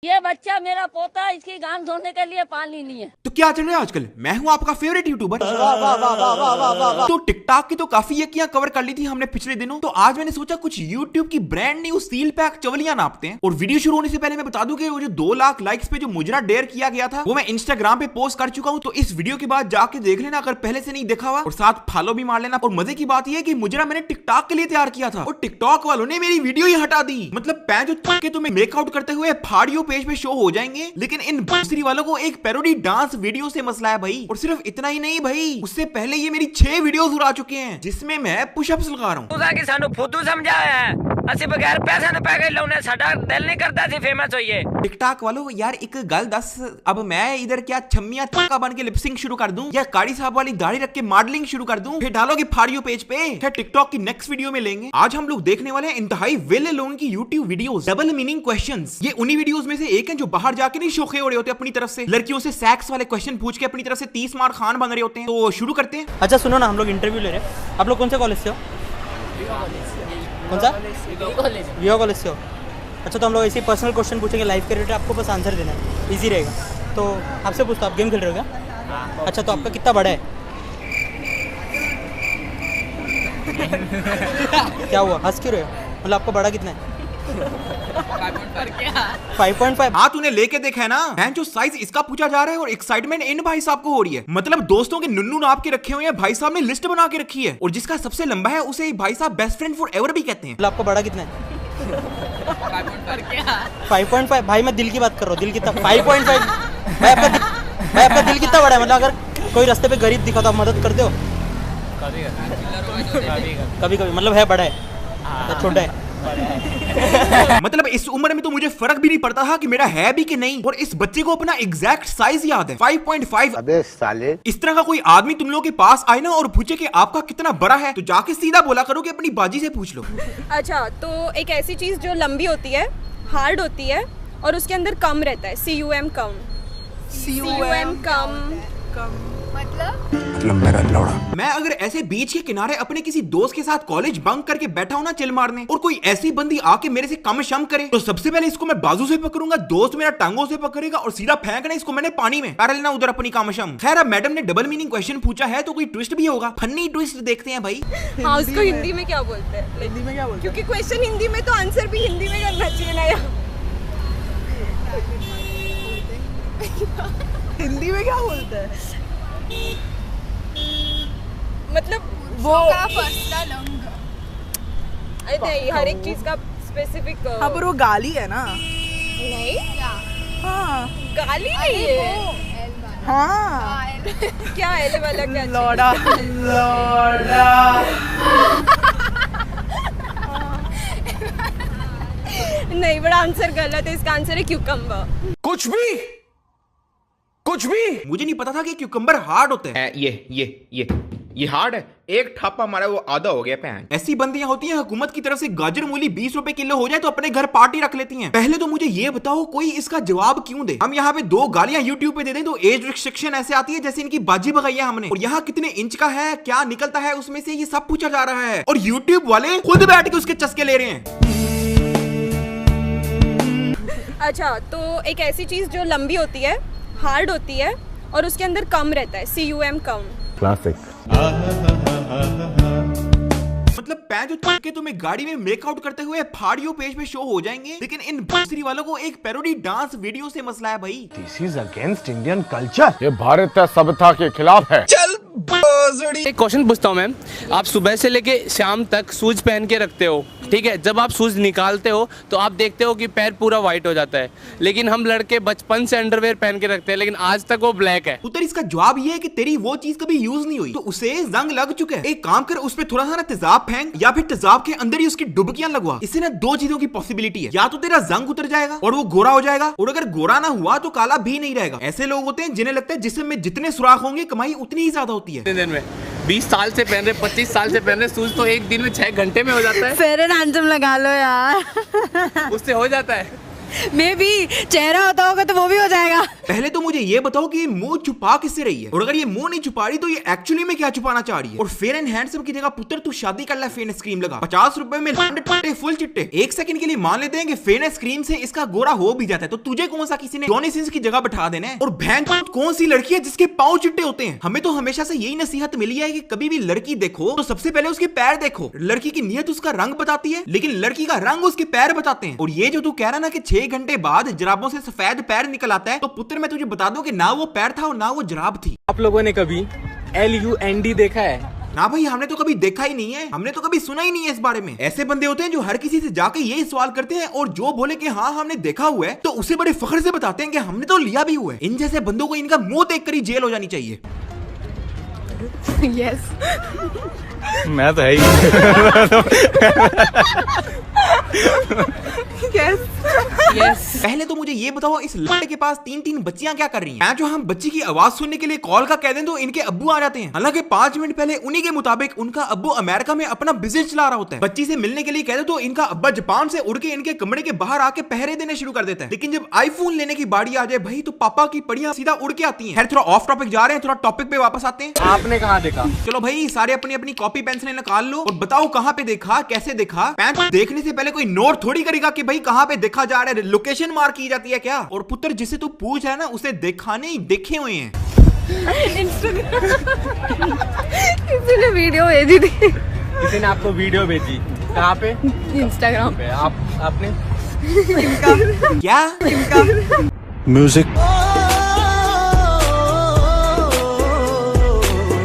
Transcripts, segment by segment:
ये बच्चा मेरा पोता है, इसकी गान धोने के लिए पानी नहीं है। तो क्या चल रहा है आजकल? मैं हूँ आपका फेवरेट यूट्यूबर। तो टिकटॉक की तो काफी यकियां कवर कर ली थी हमने पिछले दिनों। तो आज मैंने सोचा कुछ यूट्यूब की ब्रांड न्यू सील पैक चवलियां नापते हैं। और वीडियो शुरू होने से पहले मैं बता दूं कि वो जो 2 लाख लाइक्स पे जो मुजरा डेयर किया गया था वो मैं इंस्टाग्राम पे पोस्ट कर चुका हूँ। तो इस वीडियो के बाद जाके देख लेना अगर पहले से नहीं देखा हुआ, और साथ फॉलो भी मार लेना। और मजे की बात यह कि मुजरा मैंने टिकटॉक के लिए तैयार किया था और टिकटॉक वालों ने मेरी वीडियो ही हटा दी। मतलब पैंच के तुम्हें मेकआउट करते हुए फाड़ियो पेज पे शो हो जाएंगे, लेकिन इन दूसरी वालों को एक पैरोडी डांस वीडियो से मसला है भाई। और सिर्फ इतना ही नहीं भाई, उससे पहले ये मेरी 6 वीडियोस उड़ा चुके हैं जिसमें मैं पुशअप्स लगा रहा हूँ। कि सानू फुद्दू समझाया है, ਅਸੀਂ बगैर पैसे ने पैकेज लाउने साडा दिल नहीं करता सी फेमस होइए। टिकटॉक वालों यार एक गल दस, अब मैं इधर क्या छम्मिया चक्का बन के लिपसिंग शुरू कर दूं या कारी साहब वाली दाढ़ी रख के मॉडलिंग शुरू कर दूं? फिर डालोगे फाड़ियो पेज पे। फिर टिकटॉक की नेक्स्ट वीडियो में लेंगे। आज हम लोग देखने वाले हैं इंतहाई वेले लोगों की YouTube videos, double meaning questions. ये उन्हीं वीडियोस में से एक है जो बाहर जाके नहीं शोखे उड़े होते अपनी तरफ से, लड़कियों से सेक्स वाले क्वेश्चन पूछ के अपनी तरफ से 30 मार खान बन रहे होते हैं। तो शुरू करते हैं। अच्छा सुनो ना, हम लोग इंटरव्यू ले रहे हैं। आप लोग कौन से कॉलेज से हो? कौन सा? वीओ कॉलेज से हो। अच्छा, तो हम लोग ऐसे पर्सनल क्वेश्चन पूछेंगे लाइव के रिलेटेड, आपको बस आंसर देना है, इजी रहेगा। तो आपसे पूछता हूँ, आप गेम खेल रहे हो क्या? अच्छा, तो आपका कितना बड़ा है? क्या हुआ, हंस क्यों रहे हो? मतलब आपका बड़ा कितना है? 5.5। हाँ तूने लेके देखा है ना? बहन जो साइज इसका पूछा जा रहा है और एक्साइटमेंट इन भाई साहब को हो रही है। मतलब दोस्तों के नुन्नू नाप के रखे हुए हैं, भाई साहब ने लिस्ट बना के रखी है। और जिसका सबसे लंबा है उसे भाई साहब बेस्ट फ्रेंड फॉर एवर भी कहते हैं। मतलब आपका बड़ा कितना है? 5.5। भाई मैं दिल की बात कर रहा हूँ, दिल कितना? 5.5। भाई आपका दिल कितना बड़ा है? मतलब अगर कोई रास्ते पे गरीब दिखा तो आप मदद करते हो? कभी कभी। मतलब है बड़ा है, छोटा है? मतलब इस उम्र में तो मुझे फर्क भी नहीं पड़ता था कि मेरा है भी कि नहीं। और इस बच्चे को अपना एग्जैक्ट साइज याद है, 5.5। अबे साले, इस तरह का कोई आदमी तुम लोगों के पास आए ना और पूछे कि आपका कितना बड़ा है, तो जाके सीधा बोला करो कि अपनी बाजी से पूछ लो। अच्छा, तो एक ऐसी चीज जो लंबी होती है, हार्ड होती है और उसके अंदर कम रहता है, CUM कम। CUM कम मतलब मेरा लौड़ा। मैं अगर ऐसे बीच के किनारे अपने किसी दोस्त के साथ कॉलेज बंक करके बैठा हूं ना चिल मारने, और कोई ऐसी बंदी आके मेरे से कम शम करे, तो सबसे पहले इसको मैं बाजू से पकड़ूंगा, दोस्त मेरा टांगों से पकड़ेगा और सीधा फेंकना इसको मैंने पानी में। कर लेना उधर अपनी कामशम। खैर अब मैडम ने डबल मीनिंग क्वेश्चन पूछा है तो कोई ट्विस्ट भी होगा, फनी ट्विस्ट देखते हैं भाई। हाँ, उसको हिंदी में क्या बोलते हैं? हिंदी में क्या बोलते हैं? क्योंकि क्वेश्चन हिंदी में तो आंसर भी हिंदी में करना चाहिए ना यार। हिंदी में क्या बोलते हैं? मतलब वो अरे नहीं, हर एक चीज का स्पेसिफिक। हाँ, पर वो गाली है ना? नहीं, हाँ गाली नहीं है। हाँ, क्या है वाला? क्या लौड़ा लौड़ा। नहीं, बड़ा आंसर गलत है। इसका आंसर है क्यूकम्बर। कुछ भी मुझे नहीं पता था कि क्यूकम्बर हार्ड होते हैं। ये हार्ड है। एक थापा मारा वो आधा हो गया पैन। ऐसी बंदियां होती हैं हुकूमत की तरफ से गाजर मूली 20 रुपए किलो हो जाए तो अपने घर पार्टी रख लेती हैं। पहले तो मुझे ये बताओ कोई इसका जवाब क्यों दे? हम यहाँ पे 2 गालियां यूट्यूब पे दे दें तो एज रिस्ट्रिक्शन ऐसे आती है जैसे इनकी बाजी भगाई है हमने। और यहाँ कितने इंच का है, क्या निकलता है उसमें से, ये सब पूछा जा रहा है। और यूट्यूब वाले खुद बैठ के उसके चस्के ले रहे हैं। अच्छा, तो एक ऐसी चीज जो लंबी होती है, हार्ड होती है और उसके अंदर कम रहता है, CUM कम। क्लासिक। मतलब पैंच के तुम्हें गाड़ी में मेकआउट करते हुए फाड़ियो पेज पे शो हो जाएंगे, लेकिन इन दूसरी वालों को एक पैरोडी डांस वीडियो से मसला है भाई। This is against Indian culture. ये भारत सभ्यता के खिलाफ है। एक क्वेश्चन पूछता हूँ मैम, आप सुबह से लेके शाम तक शूज पहन के रखते हो, ठीक है? जब आप शूज निकालते हो तो आप देखते हो कि पैर पूरा व्हाइट हो जाता है, लेकिन हम लड़के बचपन से अंडरवेयर पहन के रखते हैं, लेकिन आज तक वो ब्लैक है। उत्तर इसका जवाब ये है कि तेरी वो चीज कभी यूज नहीं हुई तो उसे जंग लग चुका है। एक काम कर, उस पे थोड़ा सा ना तेजाब फेंक या फिर तेजाब के अंदर ही उसकी डुबकियां लगवा। इससे ना 2 चीजों की पॉसिबिलिटी है, या तो तेरा जंग उतर जाएगा और वो गोरा हो जाएगा, और अगर गोरा ना हुआ तो काला भी नहीं रहेगा। ऐसे लोग होते हैं जिन्हें लगता है जिस्म में जितने सुराख होंगे कमाई उतनी ही ज्यादा होती है। दिन में 20 साल से पहन रहे, 25 साल से पहन रहे शूज, तो एक दिन में 6 घंटे में हो जाता है। फेयर एंड हैंडसम लगा लो यार। उससे हो जाता है। मे भी चेहरा होता होगा तो वो भी हो जाएगा। पहले तो मुझे ये बताओ कि ये मुंह छुपा किससे रही है, और अगर ये मुंह नहीं छुपा रही तो ये एक्चुअली में क्या छुपाना चाह रही है। और फेयर एंड हैंडसम की जगह पुत्र तू शादी कर ले फेयरनेस क्रीम लगा, 50 रुपए में फुल चिट्टे। एक सेकंड के लिए मान लेते हैं कि फेयरनेस क्रीम से इसका गोरा हो भी जाता है, तो तुझे कौन सा किसी ने जॉनी सिंस की जगह बैठा देना है। और बहन कौन सी लड़की है जिसके पांव चिट्टे होते हैं। हमें तो हमेशा से यही नसीहत मिली है कि कभी भी लड़की देखो तो सबसे पहले उसके पैर देखो। लड़की की नीयत उसका रंग बताती है, लेकिन लड़की का रंग उसके पैर बताते हैं। और ये जो तू कह रहा ना कि 6 घंटे बाद जराबों से सफेद पैर निकल आता है, तो पुत्र मैं तुझे बता दूं कि ना वो पैर था और ना वो जराब थी। आप लोगों ने कभी LUND देखा है? ना भाई, हमने तो कभी देखा ही नहीं है, हमने तो कभी सुना ही नहीं है इस बारे में। ऐसे बंदे होते हैं जो हर किसी से जाके यही सवाल करते हैं, और जो बोले कि हाँ हमने देखा हुआ है तो उसे बड़े फख्र से बताते हैं कि हमने तो लिया भी हुआ है। इन जैसे बंदों को इनका मुंह देखकर ही जेल हो जानी चाहिए। यस मैं तो है ही। यस पहले तो मुझे ये बताओ, इस लड़के के पास 3 बच्चियां क्या कर रही हैं? जो हम बच्ची की आवाज सुनने के लिए कॉल का कह दें तो इनके अब्बू आ जाते हैं। हालांकि 5 मिनट पहले उन्हीं के मुताबिक उनका अब्बू अमेरिका में अपना बिजनेस चला रहा होता है। बच्ची से मिलने के लिए कह दो तो इनका अब्बा जापान से उड़ के इनके कमरे के बाहर आके पहरे देने शुरू कर देता है। लेकिन जब आईफोन लेने की बारी आ जाए भाई, तो पापा की पड़ियां सीधा उड़ के आती हैं। थोड़ा ऑफ टॉपिक जा रहे हैं, थोड़ा टॉपिक पे वापस आते हैं। आपने कहाँ देखा? चलो भाई, सारे अपनी अपनी कॉपी पेंसिल निकाल लो और बताओ कहाँ पे देखा, कैसे देखा। देखने से पहले कोई नोट थोड़ी करेगा कि भाई कहाँ पे देखा जा रहा है, लोकेशन मार्क की जाती है क्या? और पुत्र जिसे तू पूछ रहा है ना, उसे देखा नहीं, देखे हुए हैं। किसी ने वीडियो भेजी थी। किसी ने आपको वीडियो भेजी? कहाँ पे? इंस्टाग्राम पे। आपने क्या? म्यूजिक।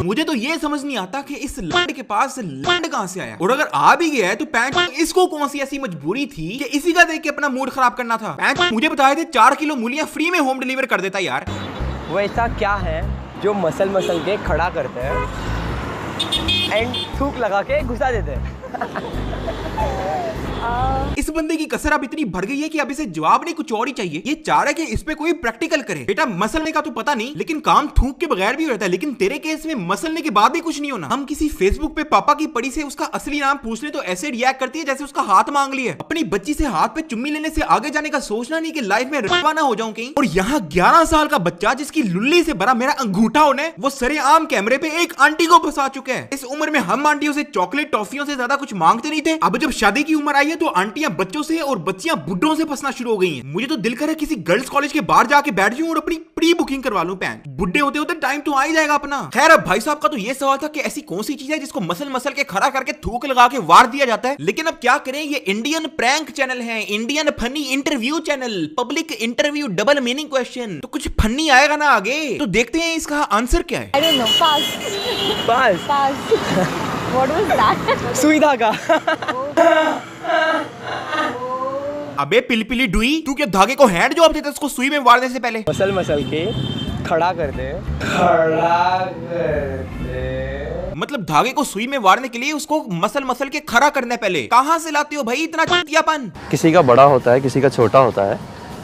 मुझे तो ये समझ नहीं आता कि इस लंड के पास लंड कहां से आया, और अगर आ भी गया है तो पैंट इसको कौन सी ऐसी मजबूरी थी कि इसी का देख के अपना मूड खराब करना था। पैंट मुझे बताए थे 4 किलो मूलियां फ्री में होम डिलीवर कर देता यार। वो ऐसा क्या है जो मसल के खड़ा करते हैं एंड थूक लगा के घुसा देते हैं? इस बंदे की कसर अब इतनी बढ़ गई है कि अब इसे जवाब नहीं कुछ और ही चाहिए। ये चाह रहा है कि इस पे कोई प्रैक्टिकल करे। बेटा मसलने का तो पता नहीं, लेकिन काम थूक के बगैर भी होता है। लेकिन तेरे केस में मसलने के बाद भी कुछ नहीं होना। हम किसी फेसबुक पे पापा की पड़ी से उसका असली नाम पूछ ले तो ऐसे रिएक्ट करती है जैसे उसका हाथ मांग लिया। अपनी बच्ची से हाथ पे चुम्मी लेने से आगे जाने का सोचना नहीं कि लाइफ में रखवा ना हो जाऊं कहीं। और यहाँ 11 साल का बच्चा जिसकी लुल्ली से भरा मेरा अंगूठा होने, वो सरेआम कैमरे पे एक आंटी को फंसा चुका है। इस उम्र में हम आंटियों से चॉकलेट टॉफियों से ज्यादा कुछ मांगते नहीं थे। अब जब शादी की उम्र आई है तो आंटियां बच्चों से और बच्चियां बुड्ढों से फंसना शुरू हो गई हैं। मुझे तो दिल कर है किसी गर्ल्स कॉलेज के बाहर जाके बैठ जाऊं और अपनी प्री बुकिंग करवा लूं। पैंट बुड्ढे होते होते टाइम तो आ ही जाएगा अपना। खैर, अब भाई साहब का तो ये सवाल था कि ऐसी कौन सी चीज है जिसको मसल के खड़ा करके थूक लगा के वार दिया जाता है। लेकिन अब क्या करें, ये इंडियन प्रैंक चैनल है, Indian funny interview channel, public interview, double meaning question, तो कुछ फनी आएगा ना आगे। तो देखते हैं इसका आंसर क्या है। I don't know. Pass. What was that? सुई धागा। अबे पिलपिली डुई, तू क्या धागे को हैंड जॉब देता उसको सुई में मारने से पहले? मसल के खड़ा करते। मतलब धागे को सुई में वारने के लिए उसको मसल के खड़ा करने पहले। कहाँ से लाती हो भाई इतना चूतियापन? किसी का बड़ा होता है, किसी का छोटा होता है,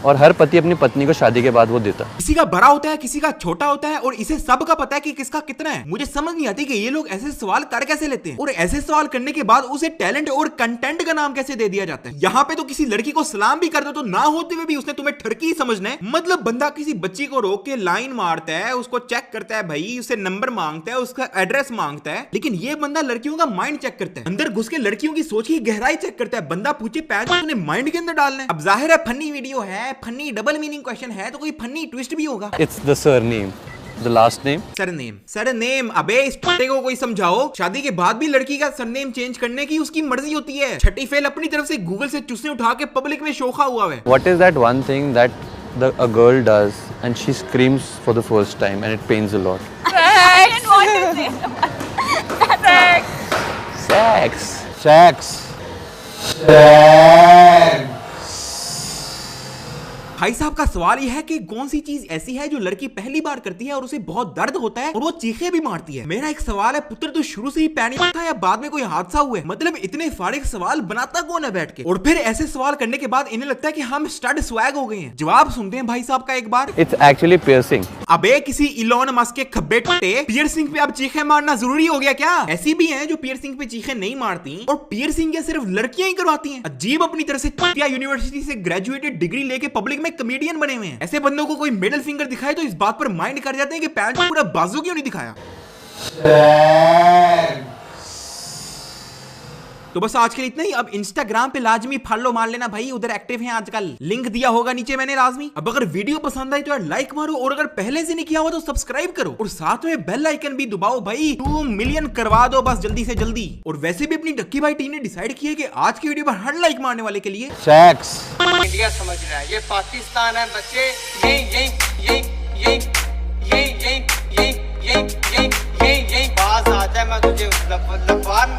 और हर पति अपनी पत्नी को शादी के बाद वो देता है। किसी का बड़ा होता है, किसी का छोटा होता है, और इसे सबका पता है कि किसका कितना है। मुझे समझ नहीं आती कि ये लोग ऐसे सवाल कर कैसे लेते हैं, और ऐसे सवाल करने के बाद उसे टैलेंट और कंटेंट का नाम कैसे दे दिया जाता है। यहाँ पे तो किसी लड़की को सलाम भी कर दो तो ना होते हुए भी उसने तुम्हें ठरकी समझना है। मतलब बंदा किसी बच्ची को रोक के लाइन मारता है, उसको चेक करता है भाई, उसे नंबर मांगता है, उसका एड्रेस मांगता है। लेकिन ये बंदा लड़कियों का माइंड चेक करता है, अंदर घुस के लड़कियों की सोच की गहराई चेक करता है। बंदा पूछे पैर तूने माइंड के अंदर डालना है। अब जाहिर है फनी वीडियो है, फनी डबल क्वेश्चन है, तो कोई फनी ट्विस्ट भी होगा। It's the surname, the last name. Surname. अबे इस पट्टे को कोई समझाओ। शादी के बाद भी लड़की का सरनेम चेंज करने की उसकी मर्जी होती है। छठी फेल अपनी तरफ से गूगल से चुस्से उठा के पब्लिक में शोखा हुआ है। What is that one thing that a girl does and she screams for the first time and it pains a lot? Sex. भाई साहब का सवाल यह है कि कौन सी चीज ऐसी है जो लड़की पहली बार करती है और उसे बहुत दर्द होता है और वो चीखे भी मारती है। मेरा एक सवाल है, पुत्र तो शुरू से ही पैनिक था या बाद में कोई हादसा हुआ है? मतलब इतने फारिग सवाल बनाता कौन है बैठ के? और फिर ऐसे सवाल करने के बाद इन्हें लगता है कि हम स्टड स्वैग हो गए हैं। जवाब सुनते हैं भाई साहब का एक बार। It's actually piercing. अबे किसी इलोन मस्क के खब्बे टुट्टे, पियर्सिंग पे अब चीखे मारना जरूरी हो गया क्या? ऐसी भी हैं जो पियर्सिंग पे चीखे नहीं मारती और पियर्सिंग क्या सिर्फ लड़कियां ही करवाती हैं। अजीब अपनी तरह से यूनिवर्सिटी से ग्रेजुएटेड डिग्री लेके पब्लिक में कमेडियन बने हुए हैं। ऐसे बंदों को कोई मिडिल फिंगर दिखाए तो इस बात पर माइंड कर जाते हैं कि पैंट पूरा बाजू क्यों नहीं दिखाया। तो बस आज के लिए इतना ही। अब इंस्टाग्राम पे लाजमी फॉलो मार लेना भाई, उधर एक्टिव हैं आजकल। लिंक दिया होगा नीचे मैंने लाजमी। अब अगर वीडियो पसंद आई तो यार लाइक मारो, और अगर पहले से नहीं किया हुआ तो सब्सक्राइब करो, और साथ में बेल आइकन भी दबाओ भाई। 2 मिलियन करवा दो बस जल्दी से जल्दी। और वैसे भी अपनी डक्की भाई टीम ने डिसाइड किया कि आज की वीडियो पर हर लाइक मारने वाले के लिए सेक्स। इंडिया समझ रहा है, ये पाकिस्तान है बच्चे। यही बात आता है, मैं तुझे लबान